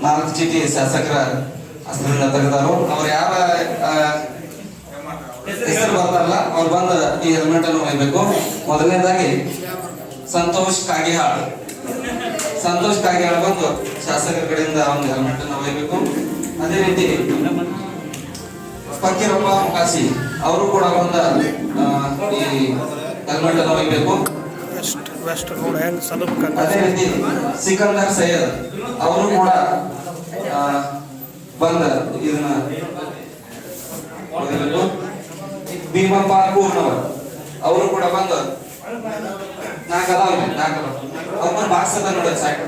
4 ಚೀಟಿ ಶಾಸಕರ ಹಸ್ತದಿಂದ ತೆಗೆದರು. ಅವ್ರು ಯಾವ ಹೆಸರು ಬರ್ತಾರಲ್ಲ ಅವ್ರು ಬಂದು ಈ ಹೆಲ್ಮೆಟ್ ಅನ್ನು ಒಯ್ಯಬೇಕು. ಮೊದಲನೇದಾಗಿ ಸಂತೋಷ್ ಕಾಗಿಹಾಳ್ ಬಂದು ಶಾಸಕರ ಕಡೆಯಿಂದ ಒಂದು ಹೆಲ್ಮೆಟ್ ಅನ್ನು ಒಯ್ಯಬೇಕು. ಅದೇ ರೀತಿ ಫಕೀರಪ್ಪ ಮುಕಾಸಿ ಅವರು ಕೂಡ ಬಂದ ಈ ಹೆಲ್ಮೆಟ್ ಅನ್ನು ಒಯ್ಯಬೇಕು. ಅದೇ ರೀತಿ ಸಿಕಂದರ್ ಸೈಯದ್ ಅವರು ಕೂಡ ಬಂದ ಇದನ್ನ ಒಯ್ಯಬೇಕು. ಭೀಮಪ್ಪ ಕೂರ್ನವರು ಅವರು ಕೂಡ ಬಂದು 4 ಅವ್ರ ಬಾಕ್ಸ್ ಅದ ನೋಡಿ ಸೈಡ್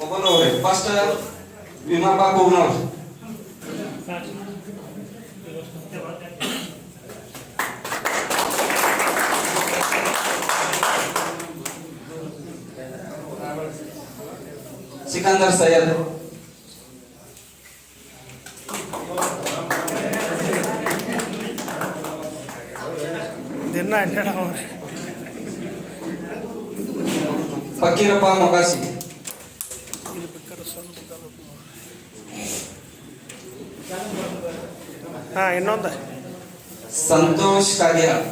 ಒಬ್ಬರು ಫಸ್ಟ್ ಭೀಮಪ್ಪ ಕೂರ್ನವರು. ಸಿಕಂದರ್ ಸೈಯದ್ ಫಕೀರಪ್ಪ ಮೊಕಾಸಿ ಇನ್ನೊಂದು ಸಂತೋಷ್ ಕಾಗಿಹಾಳ್